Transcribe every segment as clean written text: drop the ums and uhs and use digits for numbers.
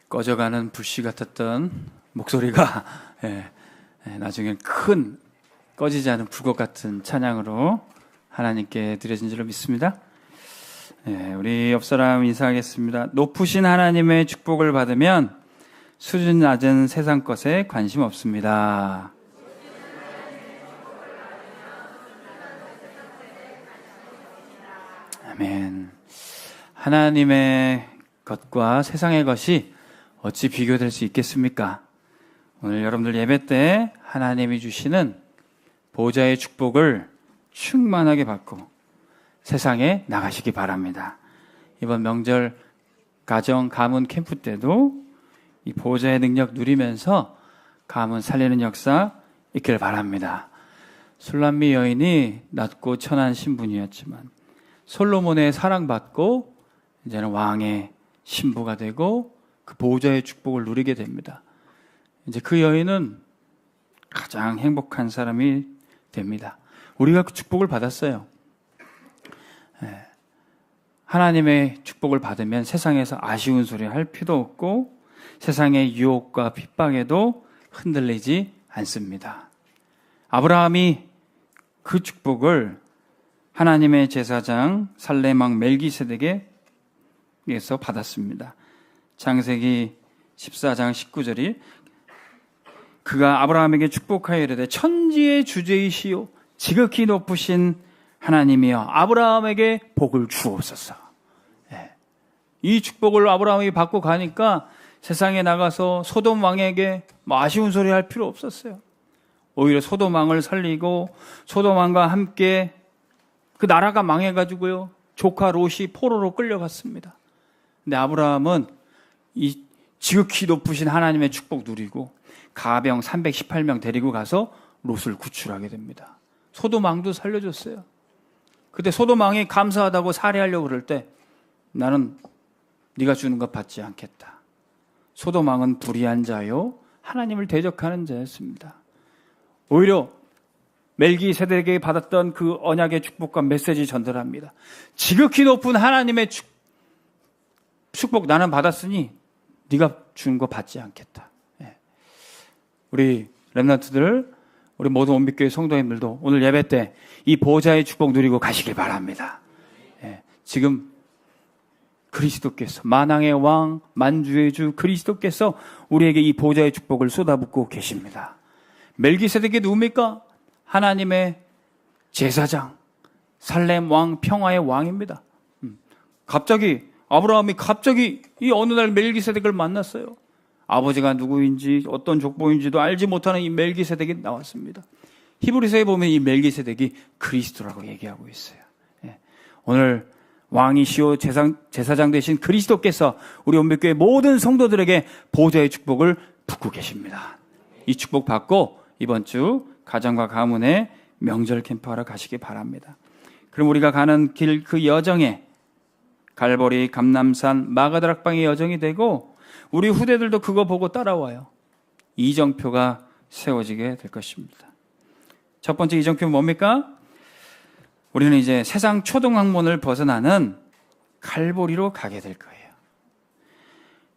꺼져가는 불씨 같았던 목소리가 나중에 큰 꺼지지 않은 불꽃 같은 찬양으로 하나님께 드려진 줄로 믿습니다. 우리 옆사람 인사하겠습니다. 높으신 하나님의 축복을 받으면 수준 낮은 세상 것에 관심 없습니다. 아멘. 하나님의 것과 세상의 것이 어찌 비교될 수 있겠습니까? 오늘 여러분들 예배 때 하나님이 주시는 보좌의 축복을 충만하게 받고 세상에 나가시기 바랍니다. 이번 명절 가정 가문 캠프 때도 이 보좌의 능력 누리면서 가문 살리는 역사 있길 바랍니다. 술람미 여인이 낮고 천한 신분이었지만 솔로몬의 사랑받고 이제는 왕의 신부가 되고 그 보좌의 축복을 누리게 됩니다. 이제 그 여인은 가장 행복한 사람이 됩니다. 우리가 그 축복을 받았어요. 하나님의 축복을 받으면 세상에서 아쉬운 소리 할 필요 없고 세상의 유혹과 핍박에도 흔들리지 않습니다. 아브라함이 그 축복을 하나님의 제사장 살렘 왕 멜기세덱에게서 받았습니다. 창세기 14장 19절이 그가 아브라함에게 축복하여 이르되 천지의 주제이시오 지극히 높으신 하나님이여 아브라함에게 복을 주옵소서. 이 축복을 아브라함이 받고 가니까 세상에 나가서 소돔 왕에게 아쉬운 소리 할 필요 없었어요. 오히려 소돔 왕을 살리고 소돔 왕과 함께 그 나라가 망해가지고요 조카 롯이 포로로 끌려갔습니다. 근데 아브라함은 이 지극히 높으신 하나님의 축복 누리고 가병 318명 데리고 가서 롯을 구출하게 됩니다. 소돔 왕도 살려줬어요. 그때 소돔 왕이 감사하다고 살해하려고 그럴 때 나는 네가 주는 것 받지 않겠다. 소돔 왕은 불의한 자요 하나님을 대적하는 자였습니다. 오히려 멜기세덱에게 받았던 그 언약의 축복과 메시지 전달합니다. 지극히 높은 하나님의 축복 나는 받았으니 네가 주는 거 받지 않겠다. 우리 렘넌트들, 우리 모든 온빛교회 성도님들도 오늘 예배 때 이 보좌의 축복 누리고 가시길 바랍니다. 지금 그리스도께서 만왕의 왕, 만주의 주 그리스도께서 우리에게 이 보좌의 축복을 쏟아붓고 계십니다. 멜기세덱이 누굽니까? 하나님의 제사장, 살렘 왕, 평화의 왕입니다. 갑자기 아브라함이 이 어느 날 멜기세덱을 만났어요. 아버지가 누구인지 어떤 족보인지도 알지 못하는 이 멜기세덱이 나왔습니다. 히브리서에 보면 이 멜기세덱이 그리스도라고 얘기하고 있어요. 오늘 왕이시오 제사장 되신 그리스도께서 우리 온빛교회 모든 성도들에게 보좌의 축복을 붓고 계십니다. 이 축복 받고 이번 주 가정과 가문에 명절 캠프하러 가시기 바랍니다. 그럼 우리가 가는 길 그 여정에 갈보리, 감람산, 마가다락방의 여정이 되고 우리 후대들도 그거 보고 따라와요. 이정표가 세워지게 될 것입니다. 첫 번째 이정표는 뭡니까? 우리는 이제 세상 초등학문을 벗어나는 갈보리로 가게 될 거예요.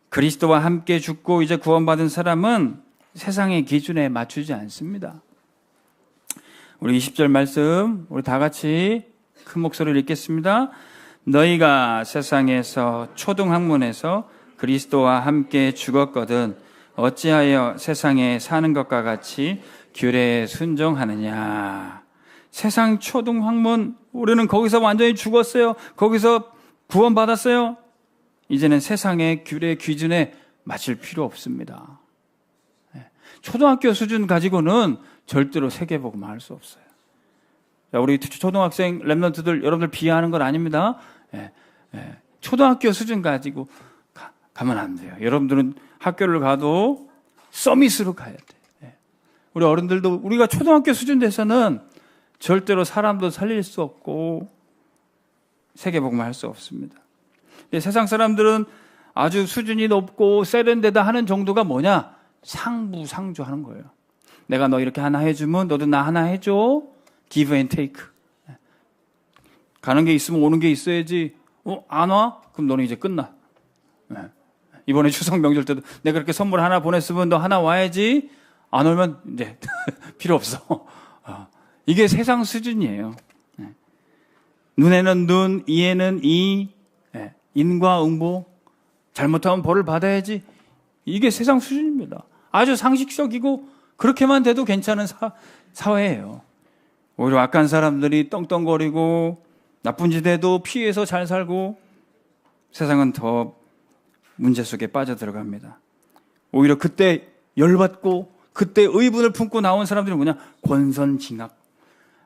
그리스도와 함께 죽고 이제 구원받은 사람은 세상의 기준에 맞추지 않습니다. 우리 20절 말씀 우리 다 같이 큰 목소리를 읽겠습니다. 너희가 세상에서 초등학문에서 그리스도와 함께 죽었거든 어찌하여 세상에 사는 것과 같이 규례에 순종하느냐. 세상 초등학문 우리는 거기서 완전히 죽었어요. 거기서 구원받았어요. 이제는 세상의 규례 기준에 맞출 필요 없습니다. 초등학교 수준 가지고는 절대로 세계복음 할 수 없어요. 우리 초등학생 렘넌트들 여러분들 비하하는 건 아닙니다. 초등학교 수준 가지고 가면 안 돼요. 여러분들은 학교를 가도 서밋으로 가야 돼. 우리 어른들도 우리가 초등학교 수준 돼서는 절대로 사람도 살릴 수 없고 세계복음을 할 수 없습니다. 세상 사람들은 아주 수준이 높고 세련되다 하는 정도가 뭐냐? 상부상조하는 거예요. 내가 너 이렇게 하나 해주면 너도 나 하나 해줘. give and take. 가는 게 있으면 오는 게 있어야지. 안 와? 그럼 너는 이제 끝나. 이번에 추석 명절 때도 내가 그렇게 선물 하나 보냈으면 너 하나 와야지. 안 오면 이제 필요 없어. 이게 세상 수준이에요. 눈에는 눈, 이에는 이, 인과응보, 잘못하면 벌을 받아야지. 이게 세상 수준입니다. 아주 상식적이고 그렇게만 돼도 괜찮은 사회예요. 오히려 악한 사람들이 떵떵거리고 나쁜 짓 해도 피해서 잘 살고 세상은 더 문제 속에 빠져들어갑니다. 오히려 그때 열받고 그때 의분을 품고 나온 사람들이 뭐냐? 권선징악.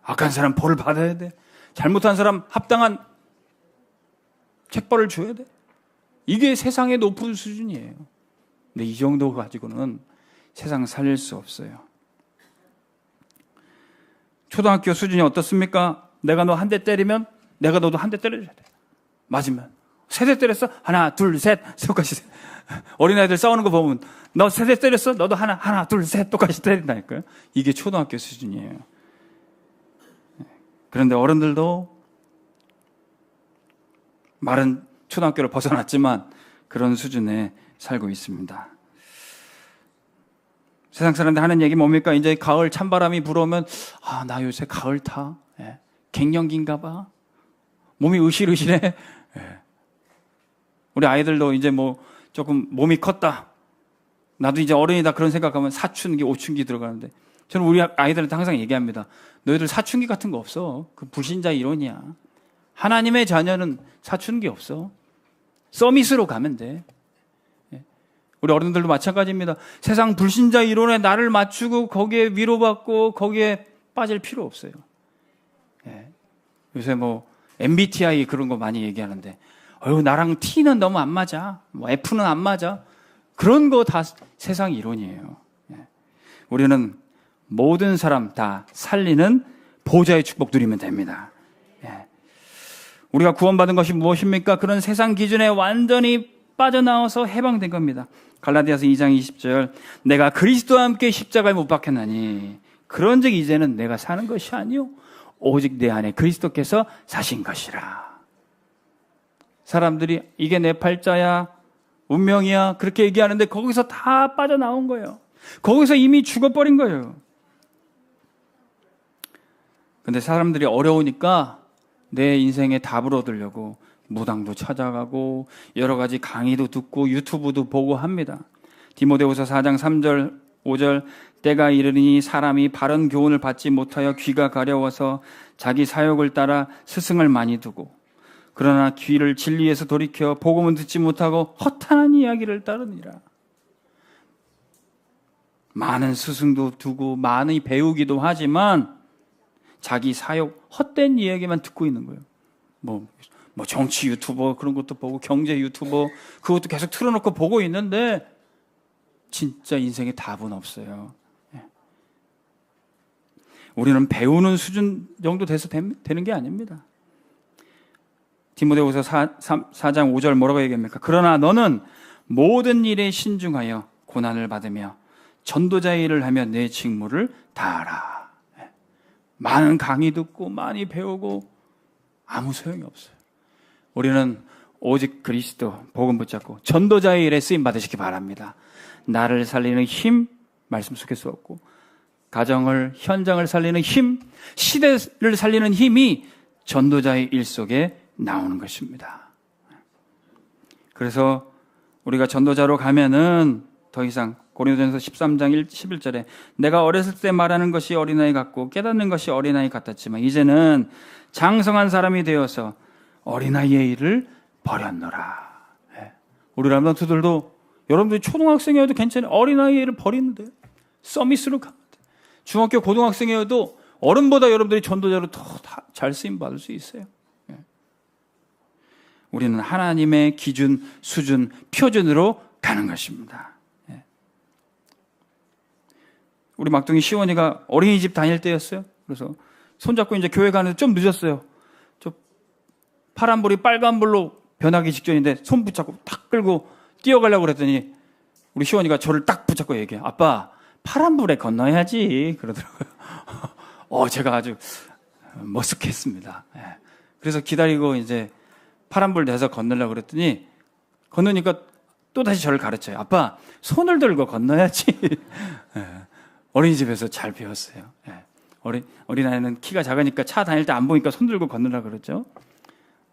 악한 사람 벌을 받아야 돼. 잘못한 사람 합당한 책벌을 줘야 돼. 이게 세상의 높은 수준이에요. 근데 이 정도 가지고는 세상 살릴 수 없어요. 초등학교 수준이 어떻습니까? 내가 너 한 대 때리면 내가 너도 한 대 때려줘야 돼. 맞으면. 세 대 때렸어? 하나, 둘, 셋. 똑같이. 어린아이들 싸우는 거 보면 너 세 대 때렸어? 너도 하나, 둘, 셋. 똑같이 때린다니까요. 이게 초등학교 수준이에요. 그런데 어른들도 말은 초등학교를 벗어났지만 그런 수준에 살고 있습니다. 세상 사람들 하는 얘기 뭡니까? 이제 가을 찬바람이 불어오면 나 요새 가을 타. 갱년기인가 봐. 몸이 으실으실해. 우리 아이들도 이제 뭐 조금 몸이 컸다. 나도 이제 어른이다 그런 생각하면 사춘기, 오춘기 들어가는데 저는 우리 아이들한테 항상 얘기합니다. 너희들 사춘기 같은 거 없어. 그 불신자 이론이야. 하나님의 자녀는 사춘기 없어. 서밋으로 가면 돼. 우리 어른들도 마찬가지입니다. 세상 불신자 이론에 나를 맞추고 거기에 위로받고 거기에 빠질 필요 없어요. 요새 뭐 MBTI 그런 거 많이 얘기하는데 나랑 T는 너무 안 맞아. 뭐 F는 안 맞아. 그런 거 다 세상 이론이에요. 우리는 모든 사람 다 살리는 보좌의 축복 누리면 됩니다. 우리가 구원받은 것이 무엇입니까? 그런 세상 기준에 완전히 빠져나와서 해방된 겁니다. 갈라디아서 2장 20절 내가 그리스도와 함께 십자가에 못 박혔나니 그런즉 이제는 내가 사는 것이 아니요 오직 내 안에 그리스도께서 사신 것이라. 사람들이 이게 내 팔자야 운명이야 그렇게 얘기하는데 거기서 다 빠져나온 거예요. 거기서 이미 죽어버린 거예요. 근데 사람들이 어려우니까 내 인생의 답을 얻으려고 무당도 찾아가고 여러 가지 강의도 듣고 유튜브도 보고 합니다. 디모데후서 4장 3절 5절 때가 이르니 사람이 바른 교훈을 받지 못하여 귀가 가려워서 자기 사욕을 따라 스승을 많이 두고 그러나 귀를 진리에서 돌이켜 복음은 듣지 못하고 허탄한 이야기를 따르니라. 많은 스승도 두고 많이 배우기도 하지만 자기 사욕 헛된 이야기만 듣고 있는 거예요. 뭐 정치 유튜버 그런 것도 보고 경제 유튜버 그것도 계속 틀어놓고 보고 있는데 진짜 인생에 답은 없어요. 우리는 배우는 수준 정도 돼서 되는 게 아닙니다. 디모데후서 4장 5절 뭐라고 얘기합니까? 그러나 너는 모든 일에 신중하여 고난을 받으며 전도자의 일을 하며 내 직무를 다하라. 많은 강의 듣고 많이 배우고 아무 소용이 없어요. 우리는 오직 그리스도 복음 붙잡고 전도자의 일에 쓰임 받으시기 바랍니다. 나를 살리는 힘 말씀 속에 수 없고 가정을 현장을 살리는 힘 시대를 살리는 힘이 전도자의 일 속에 나오는 것입니다. 그래서 우리가 전도자로 가면은 더 이상 고린도전서 13장 11절에 내가 어렸을 때 말하는 것이 어린아이 같고 깨닫는 것이 어린아이 같았지만 이제는 장성한 사람이 되어서 어린아이의 일을 버렸노라. 우리 람런트들도 여러분들이 초등학생이어도 괜찮아요. 어린아이의 일을 버리는데 서밋으로 가면 돼. 중학교 고등학생이어도 어른보다 여러분들이 전도자로 더 잘 쓰임 받을 수 있어요. 우리는 하나님의 기준, 수준, 표준으로 가는 것입니다. 우리 막둥이 시원이가 어린이집 다닐 때였어요. 그래서 손잡고 이제 교회 가는데 좀 늦었어요. 저 파란불이 빨간불로 변하기 직전인데 손 붙잡고 탁 끌고 뛰어가려고 그랬더니 우리 시원이가 저를 딱 붙잡고 얘기해. 아빠, 파란불에 건너야지. 그러더라고요. 제가 아주 머쓱했습니다. 그래서 기다리고 이제 파란불 내서 건너려고 그랬더니 건너니까 또 다시 저를 가르쳐요. 아빠, 손을 들고 건너야지. 예, 어린이집에서 잘 배웠어요. 예, 어린아이는 키가 작으니까 차 다닐 때 안 보니까 손 들고 건너라 그러죠.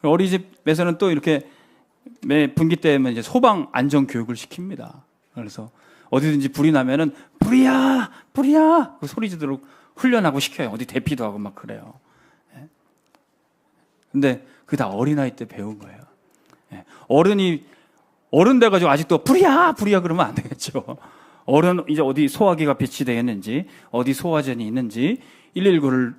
어린이집에서는 또 이렇게 매 분기 때면 이제 소방 안전 교육을 시킵니다. 그래서 어디든지 불이 나면은 불이야, 불이야 그 소리 지르도록 훈련하고 시켜요. 어디 대피도 하고 막 그래요. 예. 근데 그게 다 어린아이 때 배운 거예요. 예. 어른 돼가지고 아직도 불이야, 불이야 그러면 안 되겠죠. 어른 이제 어디 소화기가 배치되어 있는지, 어디 소화전이 있는지 119를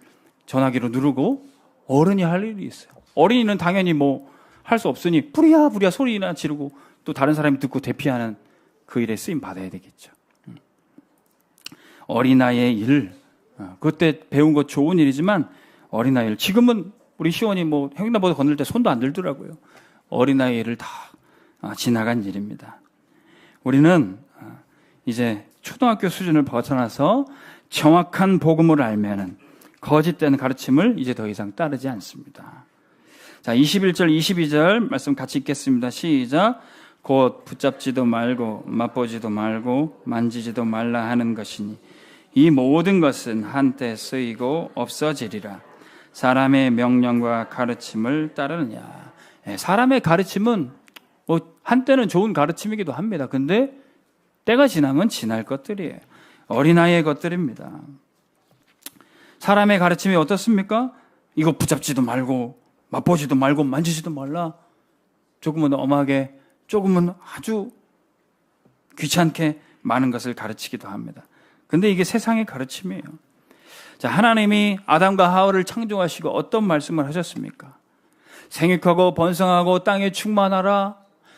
전화기로 누르고 어른이 할 일이 있어요. 어린이는 당연히 뭐 할 수 없으니 불이야, 불이야 소리나 지르고 또 다른 사람이 듣고 대피하는 그 일에 쓰임 받아야 되겠죠. 어린아이의 일, 그때 배운 거 좋은 일이지만 어린아이 일, 지금은 우리 시원이 뭐 횡단보도 건널 때 손도 안 들더라고요. 어린아이 일을 다 지나간 일입니다. 우리는 이제 초등학교 수준을 벗어나서 정확한 복음을 알면은 거짓된 가르침을 이제 더 이상 따르지 않습니다. 자, 21절, 22절 말씀 같이 읽겠습니다. 시작. 곧 붙잡지도 말고 맛보지도 말고 만지지도 말라 하는 것이니 이 모든 것은 한때 쓰이고 없어지리라. 사람의 명령과 가르침을 따르느냐. 사람의 가르침은 뭐 한때는 좋은 가르침이기도 합니다. 근데 때가 지나면 지날 것들이에요. 어린아이의 것들입니다. 사람의 가르침이 어떻습니까? 이거 붙잡지도 말고 맛보지도 말고 만지지도 말라. 조금은 엄하게, 조금은 아주 귀찮게 많은 것을 가르치기도 합니다. 근데 이게 세상의 가르침이에요. 자, 하나님이 아담과 하와를 창조하시고 어떤 말씀을 하셨습니까? 생육하고 번성하고 땅에 충만하라.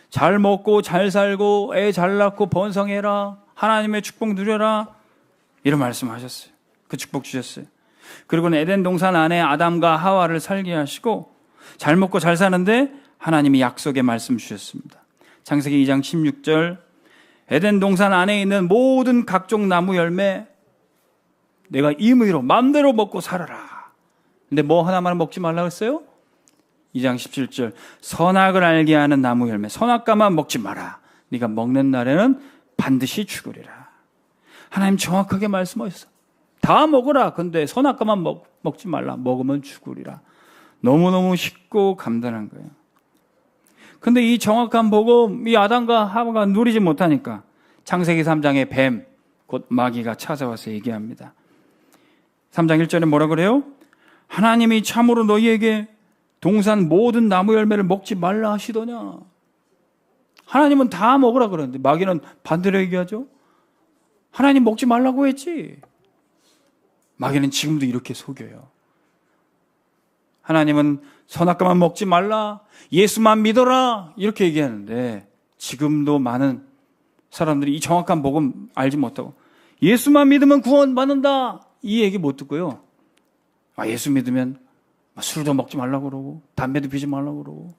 잘 먹고 잘 살고 애 잘 낳고 번성해라. 하나님의 축복 누려라. 이런 말씀하셨어요. 그 축복 주셨어요. 그리고는 에덴 동산 안에 아담과 하와를 살게 하시고 잘 먹고 잘 사는데 하나님이 약속의 말씀 주셨습니다. 창세기 2장 16절 에덴 동산 안에 있는 모든 각종 나무 열매 내가 임의로 마음대로 먹고 살아라. 근데 뭐 하나만 먹지 말라고 했어요? 2장 17절 선악을 알게 하는 나무 열매 선악과만 먹지 마라. 네가 먹는 날에는 반드시 죽으리라. 하나님 정확하게 말씀하셨어. 다 먹어라. 근데 선악과만 먹지 말라. 먹으면 죽으리라. 너무너무 쉽고 간단한 거예요. 근데 이 정확한 복음, 이 아담과 하와가 누리지 못하니까 창세기 3장에 뱀, 곧 마귀가 찾아와서 얘기합니다. 3장 1절에 뭐라 그래요? 하나님이 참으로 너희에게 동산 모든 나무 열매를 먹지 말라 하시더냐. 하나님은 다 먹으라 그러는데 마귀는 반대로 얘기하죠. 하나님 먹지 말라고 했지. 마귀는 지금도 이렇게 속여요. 하나님은 선악과만 먹지 말라, 예수만 믿어라 이렇게 얘기하는데 지금도 많은 사람들이 이 정확한 복음 알지 못하고 예수만 믿으면 구원받는다 이 얘기 못 듣고요. 예수 믿으면 술도 먹지 말라고 그러고 담배도 피지 말라고 그러고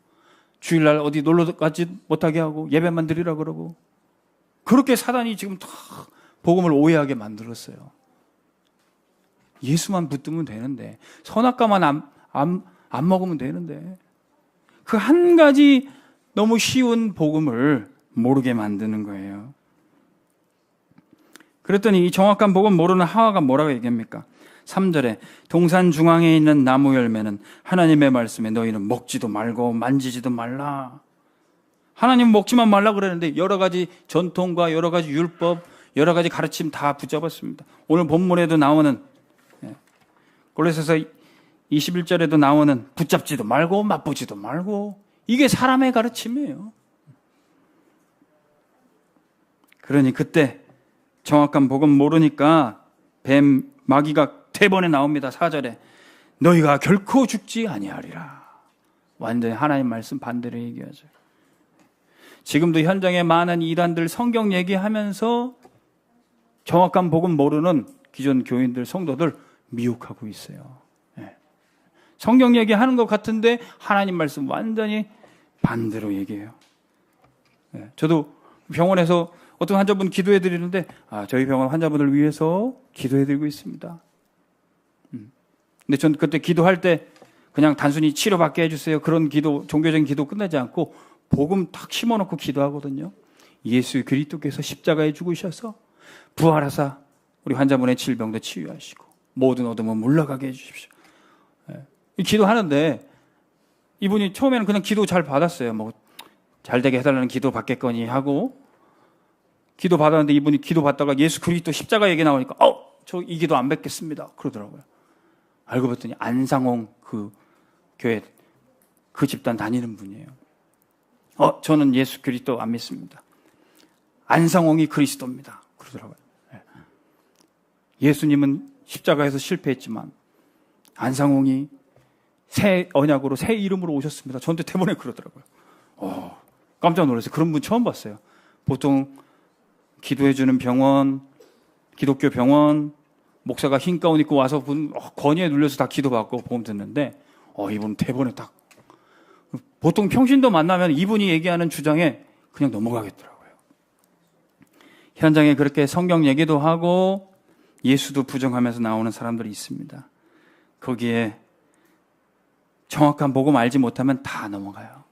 주일날 어디 놀러 가지 못하게 하고 예배만 드리라고 그러고 그렇게 사단이 지금 다 복음을 오해하게 만들었어요. 예수만 붙들면 되는데 선악과만 안 먹으면 되는데 그 한 가지 너무 쉬운 복음을 모르게 만드는 거예요. 그랬더니 이 정확한 복음 모르는 하와가 뭐라고 얘기합니까? 3절에 동산 중앙에 있는 나무 열매는 하나님의 말씀에 너희는 먹지도 말고 만지지도 말라. 하나님 먹지만 말라 그러는데 여러 가지 전통과 여러 가지 율법, 여러 가지 가르침 다 붙잡았습니다. 오늘 본문에도 나오는 골로새서 21절에도 나오는 붙잡지도 말고 맛보지도 말고 이게 사람의 가르침이에요. 그러니 그때 정확한 복음 모르니까 뱀 마귀가 대번에 나옵니다. 4절에 너희가 결코 죽지 아니하리라. 완전히 하나님 말씀 반대로 얘기하죠. 지금도 현장에 많은 이단들 성경 얘기하면서 정확한 복음 모르는 기존 교인들 성도들 미혹하고 있어요. 성경 얘기하는 것 같은데 하나님 말씀 완전히 반대로 얘기해요. 저도 병원에서 어떤 환자분 기도해 드리는데 저희 병원 환자분을 위해서 기도해 드리고 있습니다. 근데 전 그때 기도할 때 그냥 단순히 치료받게 해주세요 그런 기도, 종교적인 기도 끝나지 않고 복음 탁 심어놓고 기도하거든요. 예수 그리스도께서 십자가에 죽으셔서 부활하사 우리 환자분의 질병도 치유하시고 모든 어둠은 물러가게 해주십시오. 기도하는데 이분이 처음에는 그냥 기도 잘 받았어요. 뭐 잘 되게 해달라는 기도 받겠거니 하고 기도 받았는데 이분이 기도 받다가 예수 그리스도 십자가 얘기 나오니까 저 이 기도 안 뵙겠습니다 그러더라고요. 알고 봤더니 안상홍 그 교회 그 집단 다니는 분이에요. 저는 예수 그리스도 안 믿습니다. 안상홍이 그리스도입니다 그러더라고요. 예수님은 십자가에서 실패했지만 안상홍이 새 언약으로 새 이름으로 오셨습니다. 저한테 대본에 그러더라고요. 깜짝 놀랐어요. 그런 분 처음 봤어요. 보통 기도해주는 병원, 기독교 병원, 목사가 흰 가운 입고 와서 권위에 눌려서 다 기도받고 복음 듣는데 이분 대본에 딱 보통 평신도 만나면 이분이 얘기하는 주장에 그냥 넘어가겠더라고요. 현장에 그렇게 성경 얘기도 하고 예수도 부정하면서 나오는 사람들이 있습니다. 거기에 정확한 복음 알지 못하면 다 넘어가요.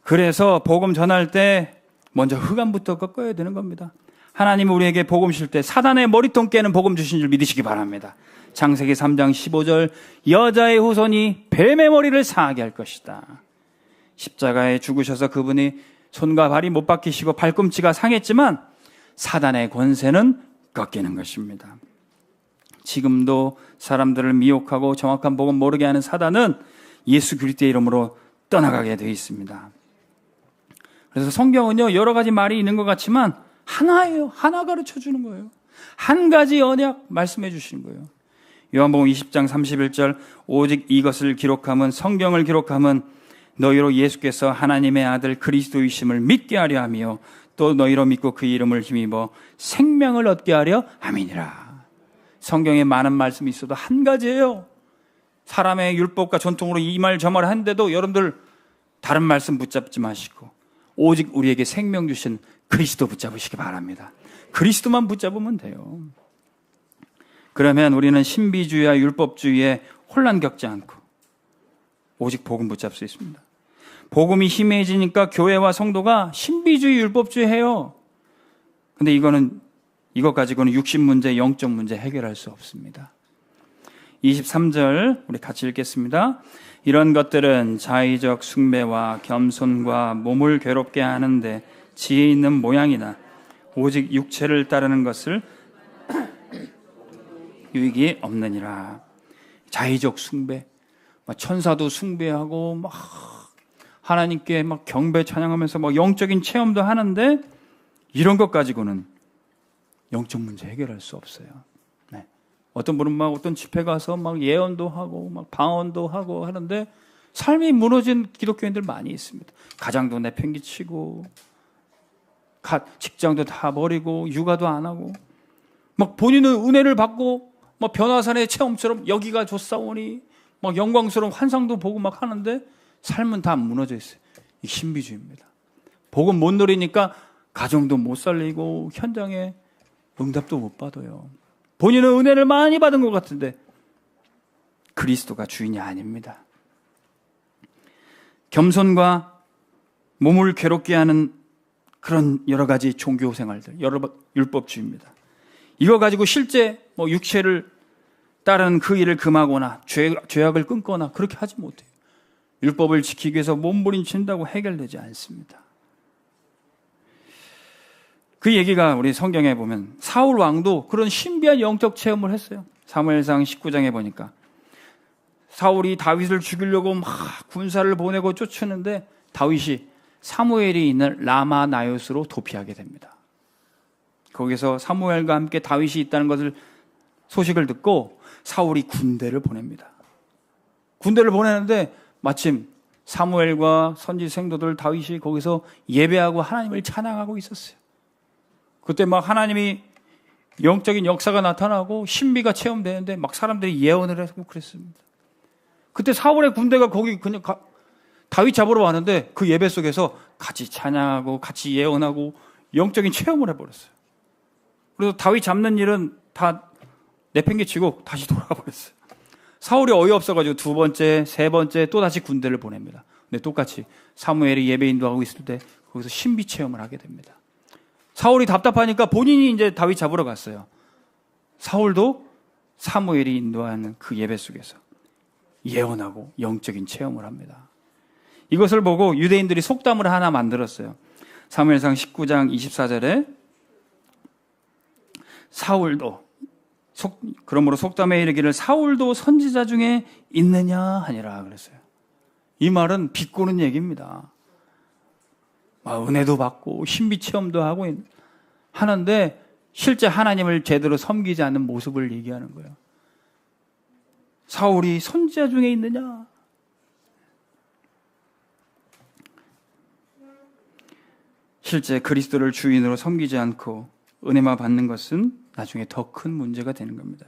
그래서 복음 전할 때 먼저 흑암부터 꺾어야 되는 겁니다. 하나님이 우리에게 복음 주실 때 사단의 머리통 깨는 복음 주신 줄 믿으시기 바랍니다. 창세기 3장 15절 여자의 후손이 뱀의 머리를 상하게 할 것이다. 십자가에 죽으셔서 그분이 손과 발이 못 박히시고 발꿈치가 상했지만 사단의 권세는 꺾이는 것입니다. 지금도 사람들을 미혹하고 정확한 복음 모르게 하는 사단은 예수 그리스도의 이름으로 떠나가게 되어 있습니다. 그래서 성경은요 여러 가지 말이 있는 것 같지만 하나예요. 하나 가르쳐 주는 거예요. 한 가지 언약 말씀해 주시는 거예요. 요한복음 20장 31절 오직 이것을 기록함은 성경을 기록함은 너희로 예수께서 하나님의 아들 그리스도이심을 믿게 하려 하며 또 너희로 믿고 그 이름을 힘입어 생명을 얻게 하려 함이니라. 성경에 많은 말씀이 있어도 한 가지예요. 사람의 율법과 전통으로 이 말 저 말 하는데도 여러분들 다른 말씀 붙잡지 마시고 오직 우리에게 생명 주신 그리스도 붙잡으시기 바랍니다. 그리스도만 붙잡으면 돼요. 그러면 우리는 신비주의와 율법주의에 혼란 겪지 않고 오직 복음 붙잡을 수 있습니다. 복음이 희미해지니까 교회와 성도가 신비주의, 율법주의 해요. 근데 이것 가지고는 육신 문제, 영적 문제 해결할 수 없습니다. 23절 우리 같이 읽겠습니다. 이런 것들은 자의적 숭배와 겸손과 몸을 괴롭게 하는데 지혜 있는 모양이나 오직 육체를 따르는 것을 유익이 없느니라. 자의적 숭배, 천사도 숭배하고 막 하나님께 막 경배 찬양하면서 막 영적인 체험도 하는데 이런 것 가지고는 영적 문제 해결할 수 없어요. 네. 어떤 분은 막 어떤 집회 가서 막 예언도 하고 막 방언도 하고 하는데 삶이 무너진 기독교인들 많이 있습니다. 가장도 내팽개치고 직장도 다 버리고 육아도 안 하고 막 본인은 은혜를 받고 막 변화산의 체험처럼 여기가 좋사오니 막 영광스러운 환상도 보고 막 하는데 삶은 다 무너져 있어요. 이 신비주의입니다. 복음 못 누리니까 가정도 못 살리고 현장에 응답도 못 받아요. 본인은 은혜를 많이 받은 것 같은데 그리스도가 주인이 아닙니다. 겸손과 몸을 괴롭게 하는 그런 여러 가지 종교 생활들, 여러 율법주의입니다. 이거 가지고 실제 육체를 따르는 그 일을 금하거나 죄악을 끊거나 그렇게 하지 못해요. 율법을 지키기 위해서 몸부림친다고 해결되지 않습니다. 그 얘기가 우리 성경에 보면 사울 왕도 그런 신비한 영적 체험을 했어요. 사무엘상 19장에 보니까 사울이 다윗을 죽이려고 막 군사를 보내고 쫓으는데 다윗이 사무엘이 있는 라마 나요스로 도피하게 됩니다. 거기서 사무엘과 함께 다윗이 있다는 것을 소식을 듣고 사울이 군대를 보냅니다. 군대를 보내는데 마침 사무엘과 선지 생도들 다윗이 거기서 예배하고 하나님을 찬양하고 있었어요. 그때 막 하나님이 영적인 역사가 나타나고 신비가 체험되는데 막 사람들이 예언을 하고 그랬습니다. 그때 사울의 군대가 거기 그냥 다윗 잡으러 왔는데 그 예배 속에서 같이 찬양하고 같이 예언하고 영적인 체험을 해버렸어요. 그래서 다윗 잡는 일은 다 내팽개치고 다시 돌아가 버렸어요. 사울이 어이없어가지고 두 번째, 세 번째 또 다시 군대를 보냅니다. 근데 똑같이 사무엘이 예배 인도하고 있을 때 거기서 신비 체험을 하게 됩니다. 사울이 답답하니까 본인이 이제 다윗 잡으러 갔어요. 사울도 사무엘이 인도하는 그 예배 속에서 예언하고 영적인 체험을 합니다. 이것을 보고 유대인들이 속담을 하나 만들었어요. 사무엘상 19장 24절에 사울도 그러므로 속담에 이르기를 사울도 선지자 중에 있느냐 하니라 그랬어요. 이 말은 비꼬는 얘기입니다. 은혜도 받고 신비 체험도 하고 하는데 실제 하나님을 제대로 섬기지 않는 모습을 얘기하는 거예요. 사울이 선지자 중에 있느냐? 실제 그리스도를 주인으로 섬기지 않고 은혜만 받는 것은 나중에 더 큰 문제가 되는 겁니다.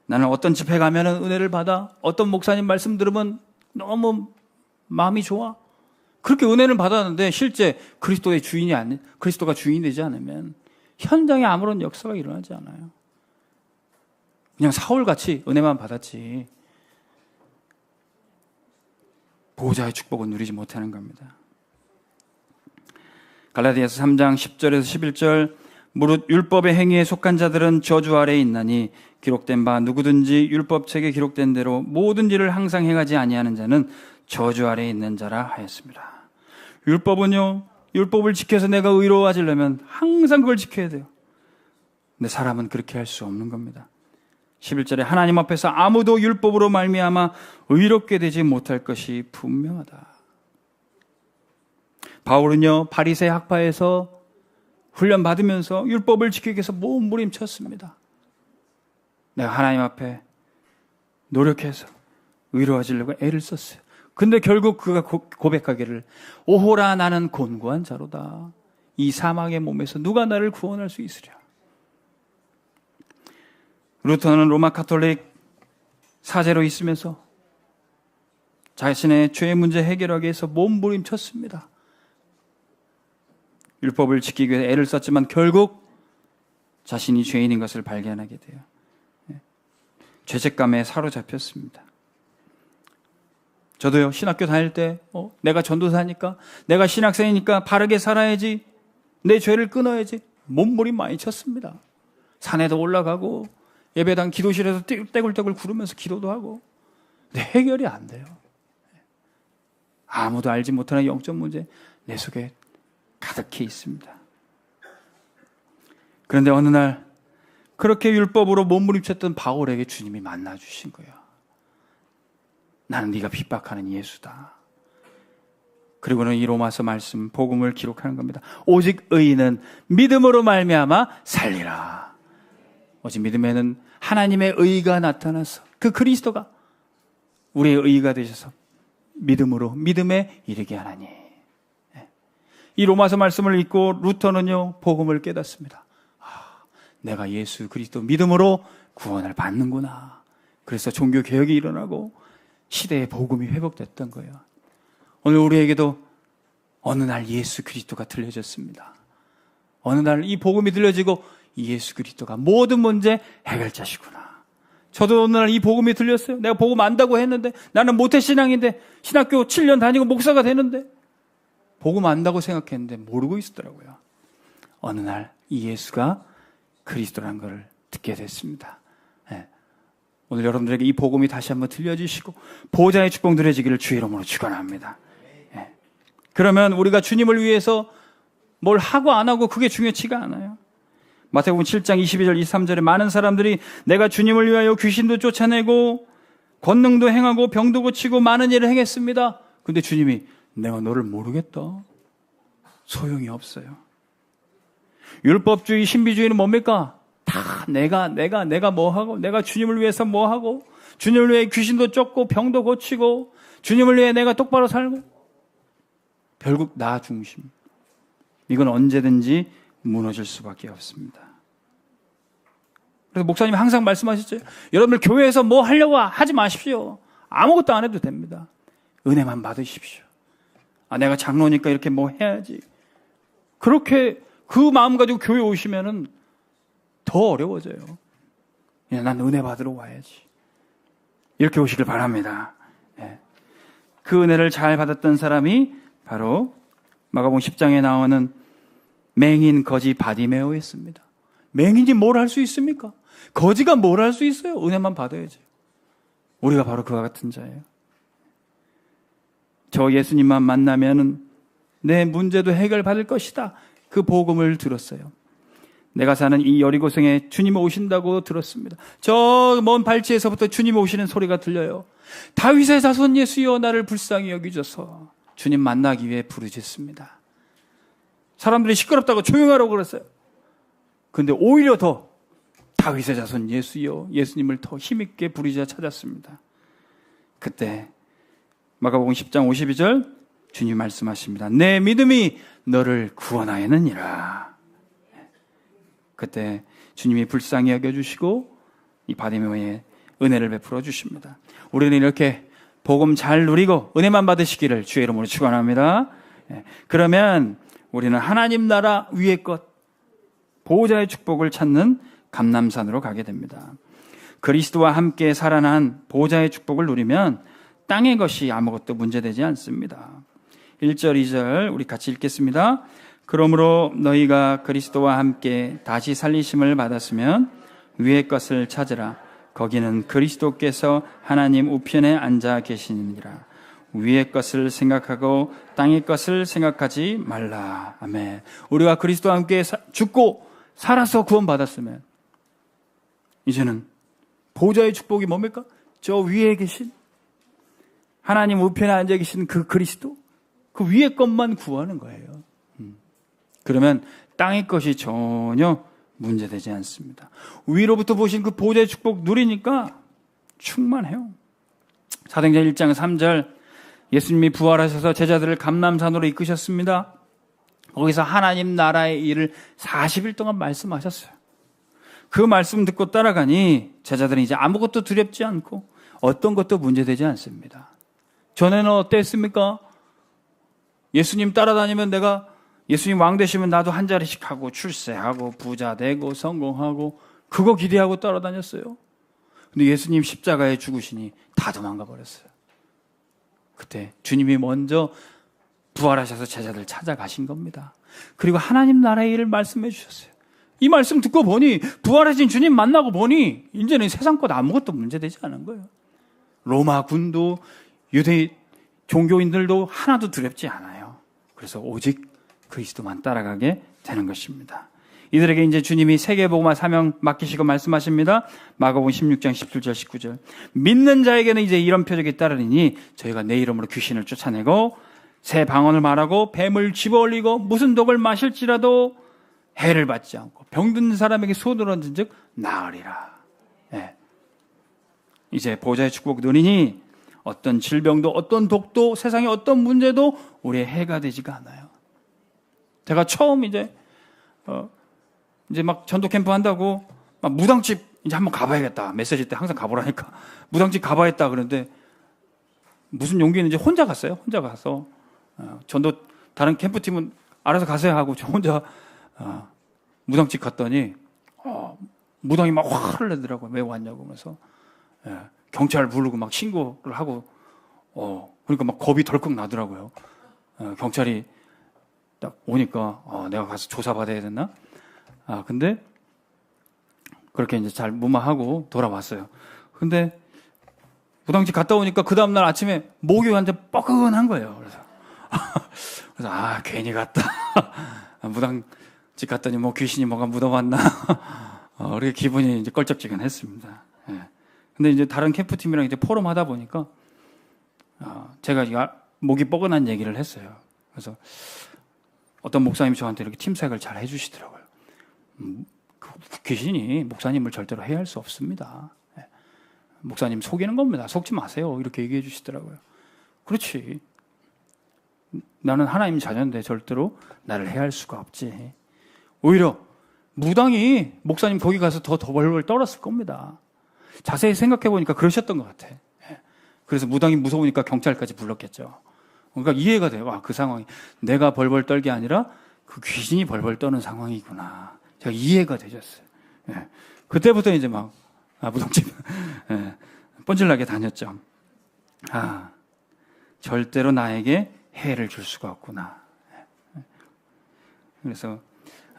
나는 어떤 집회 가면은 은혜를 받아, 어떤 목사님 말씀 들으면 너무 마음이 좋아. 그렇게 은혜를 받았는데 실제 그리스도가 주인이 되지 않으면 현장에 아무런 역사가 일어나지 않아요. 그냥 사울같이 은혜만 받았지 보호자의 축복은 누리지 못하는 겁니다. 갈라디아서 3장 10절에서 11절 무릇 율법의 행위에 속한 자들은 저주 아래에 있나니 기록된 바 누구든지 율법책에 기록된 대로 모든 일을 항상 행하지 아니하는 자는 저주 아래에 있는 자라 하였습니다. 율법을 지켜서 내가 의로워지려면 항상 그걸 지켜야 돼요. 근데 사람은 그렇게 할 수 없는 겁니다. 11절에 하나님 앞에서 아무도 율법으로 말미암아 의롭게 되지 못할 것이 분명하다. 바울은요 바리새 학파에서 훈련받으면서 율법을 지키기 위해서 몸부림쳤습니다. 내가 하나님 앞에 노력해서 의로워지려고 애를 썼어요. 근데 결국 그가 고백하기를 오호라 나는 곤고한 자로다. 이 사망의 몸에서 누가 나를 구원할 수 있으랴. 루터는 로마 카톨릭 사제로 있으면서 자신의 죄의 문제 해결하기 위해서 몸부림쳤습니다. 율법을 지키기 위해 애를 썼지만 결국 자신이 죄인인 것을 발견하게 돼요. 죄책감에 사로잡혔습니다. 저도요 신학교 다닐 때 내가 전도사니까 내가 신학생이니까 바르게 살아야지, 내 죄를 끊어야지 몸부림 많이 쳤습니다. 산에도 올라가고 예배당 기도실에서 떼굴떼굴 구르면서 기도도 하고. 근데 해결이 안 돼요. 아무도 알지 못하는 영적 문제 내 속에 가득히 있습니다. 그런데 어느 날 그렇게 율법으로 몸부림쳤던 바울에게 주님이 만나주신 거예요. 나는 네가 핍박하는 예수다. 그리고는 이 로마서 말씀 복음을 기록하는 겁니다. 오직 의인은 믿음으로 말미암아 살리라. 오직 믿음에는 하나님의 의가 나타나서 그 그리스도가 우리의 의가 되셔서 믿음에 이르게 하나니. 이 로마서 말씀을 읽고 루터는요 복음을 깨닫습니다. 내가 예수 그리스도 믿음으로 구원을 받는구나. 그래서 종교 개혁이 일어나고 시대의 복음이 회복됐던 거예요. 오늘 우리에게도 어느 날 예수 그리스도가 들려졌습니다. 어느 날 이 복음이 들려지고 예수 그리스도가 모든 문제 해결자시구나. 저도 어느 날 이 복음이 들렸어요. 내가 복음 안다고 했는데, 나는 모태신앙인데 신학교 7년 다니고 목사가 되는데 복음 안다고 생각했는데 모르고 있었더라고요. 어느 날 이 예수가 그리스도라는 것을 듣게 됐습니다. 오늘 여러분들에게 이 복음이 다시 한번 들려주시고 보호자의 축복 누려지기를 주의 이름으로 축원합니다. 그러면 우리가 주님을 위해서 뭘 하고 안 하고 그게 중요치가 않아요. 마태복음 7장 22절 23절에 많은 사람들이 내가 주님을 위하여 귀신도 쫓아내고 권능도 행하고 병도 고치고 많은 일을 행했습니다. 근데 주님이 내가 너를 모르겠다. 소용이 없어요. 율법주의 신비주의는 뭡니까? 다 내가 뭐 하고, 내가 주님을 위해서 뭐 하고, 주님을 위해 귀신도 쫓고 병도 고치고, 주님을 위해 내가 똑바로 살고, 결국 나 중심. 이건 언제든지 무너질 수밖에 없습니다. 그래서 목사님 항상 말씀하셨죠. 여러분들 교회에서 뭐 하려고 하지 마십시오. 아무것도 안 해도 됩니다. 은혜만 받으십시오. 내가 장로니까 이렇게 뭐 해야지. 그렇게 그 마음 가지고 교회 오시면은 더 어려워져요. 난 은혜 받으러 와야지. 이렇게 오시길 바랍니다. 그 은혜를 잘 받았던 사람이 바로 마가복음 10장에 나오는 맹인 거지 바디메오였습니다. 맹인이 뭘 할 수 있습니까? 거지가 뭘 할 수 있어요? 은혜만 받아야지. 우리가 바로 그와 같은 자예요. 저 예수님만 만나면은 내 문제도 해결받을 것이다. 그 복음을 들었어요. 내가 사는 이 여리고성에 주님 오신다고 들었습니다. 저 먼 발치에서부터 주님 오시는 소리가 들려요. 다윗의 자손 예수여 나를 불쌍히 여기셔서 주님 만나기 위해 부르짖습니다. 사람들이 시끄럽다고 조용하라고 그랬어요. 근데 오히려 더 다윗의 자손 예수여 예수님을 더 힘있게 부르짖어 찾았습니다. 그때 마가복음 10장 52절 주님 말씀하십니다. 내 믿음이 너를 구원하였느니라. 그때 주님이 불쌍히 여겨주시고 이 바디메오에 은혜를 베풀어 주십니다. 우리는 이렇게 복음 잘 누리고 은혜만 받으시기를 주의 이름으로 축원합니다. 그러면 우리는 하나님 나라 위의 것, 보호자의 축복을 찾는 감람산으로 가게 됩니다. 그리스도와 함께 살아난 보호자의 축복을 누리면 땅의 것이 아무것도 문제되지 않습니다. 1절, 2절 우리 같이 읽겠습니다. 그러므로 너희가 그리스도와 함께 다시 살리심을 받았으면 위의 것을 찾으라. 거기는 그리스도께서 하나님 우편에 앉아 계시느니라. 위의 것을 생각하고 땅의 것을 생각하지 말라. 아멘. 우리가 그리스도와 함께 죽고 살아서 구원받았으면 이제는 보호자의 축복이 뭡니까? 저 위에 계신 하나님 우편에 앉아 계신 그 그리스도, 그 위의 것만 구하는 거예요. 그러면 땅의 것이 전혀 문제되지 않습니다. 위로부터 보신 그 보호자의 축복 누리니까 충만해요. 사도행전 1장 3절 예수님이 부활하셔서 제자들을 감람산으로 이끄셨습니다. 거기서 하나님 나라의 일을 40일 동안 말씀하셨어요. 그 말씀 듣고 따라가니 제자들은 이제 아무것도 두렵지 않고 어떤 것도 문제되지 않습니다. 전에는 어땠습니까? 예수님 따라다니면 내가 예수님 왕 되시면 나도 한 자리씩 하고 출세하고 부자 되고 성공하고 그거 기대하고 따라다녔어요. 근데 예수님 십자가에 죽으시니 다 도망가 버렸어요. 그때 주님이 먼저 부활하셔서 제자들 찾아가신 겁니다. 그리고 하나님 나라의 일을 말씀해 주셨어요. 이 말씀 듣고 보니 부활하신 주님 만나고 보니 이제는 세상 것 아무것도 문제되지 않은 거예요. 로마 군도 유대 종교인들도 하나도 두렵지 않아요. 그래서 오직 그리스도만 따라가게 되는 것입니다. 이들에게 이제 주님이 세계복음화 사명 맡기시고 말씀하십니다. 마가복음 16장 17절 19절 믿는 자에게는 이제 이런 표적이 따르니 저희가 내 이름으로 귀신을 쫓아내고 새 방언을 말하고 뱀을 집어올리고 무슨 독을 마실지라도 해를 받지 않고 병든 사람에게 손을 얹은 즉 나으리라. 네. 이제 보호자의 축복 누리니 어떤 질병도 어떤 독도 세상의 어떤 문제도 우리의 해가 되지가 않아요. 제가 처음 이제 막 전도 캠프 한다고 막 무당집 이제 한번 가봐야겠다. 메시지 때 항상 가보라니까 무당집 가봐야겠다 그런데 무슨 용기 있는지 혼자 갔어요. 혼자 가서 전도 다른 캠프팀은 알아서 가세요 하고 저 혼자 무당집 갔더니 무당이 막 화를 내더라고요. 왜 왔냐고 그래서 경찰 부르고 막 신고를 하고 그러니까 막 겁이 덜컥 나더라고요. 경찰이 딱 오니까 내가 가서 조사받아야 됐나? 근데 그렇게 이제 잘 무마하고 돌아왔어요. 근데 무당집 갔다 오니까 그 다음날 아침에 목이 완전 뻐근한 거예요. 그래서 괜히 갔다. 무당집 갔더니 뭐 귀신이 뭐가 묻어왔나. 그렇게 기분이 이제 껄쩍지근했습니다. 근데 이제 다른 캠프팀이랑 이제 포럼 하다 보니까 제가 목이 뻐근한 얘기를 했어요. 그래서 어떤 목사님이 저한테 이렇게 팀색을 잘 해주시더라고요. 그 귀신이 목사님을 절대로 해할 수 없습니다. 목사님 속이는 겁니다. 속지 마세요. 이렇게 얘기해 주시더라고요. 그렇지. 나는 하나님 자녀인데 절대로 나를 해할 수가 없지. 오히려 무당이 목사님 거기 가서 더 벌벌 떨었을 겁니다. 자세히 생각해 보니까 그러셨던 것 같아. 그래서 무당이 무서우니까 경찰까지 불렀겠죠. 그러니까 이해가 돼요. 그 상황이 내가 벌벌 떨게 아니라 그 귀신이 벌벌 떠는 상황이구나. 제가 이해가 되셨어요. 그때부터 이제 막 무당집 뻔질나게 다녔죠. 절대로 나에게 해를 줄 수가 없구나. 그래서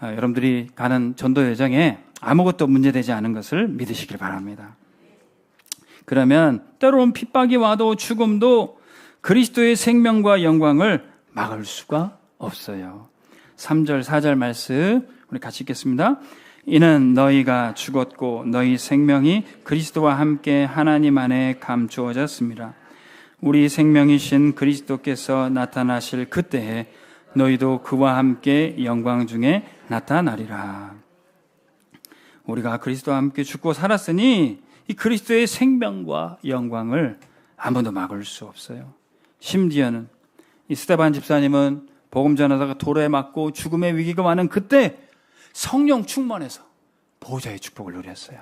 여러분들이 가는 전도 여정에 아무것도 문제되지 않은 것을 믿으시길 바랍니다. 그러면 때로는 핍박이 와도 죽음도 그리스도의 생명과 영광을 막을 수가 없어요. 3절 4절 말씀 우리 같이 읽겠습니다. 이는 너희가 죽었고 너희 생명이 그리스도와 함께 하나님 안에 감추어졌습니다. 우리 생명이신 그리스도께서 나타나실 그때에 너희도 그와 함께 영광 중에 나타나리라. 우리가 그리스도와 함께 죽고 살았으니 이 그리스도의 생명과 영광을 아무도 막을 수 없어요. 심지어는 이 스데반 집사님은 복음 전하다가 돌에 맞고 죽음의 위기가 많은 그때 성령 충만해서 보좌의 축복을 누렸어요.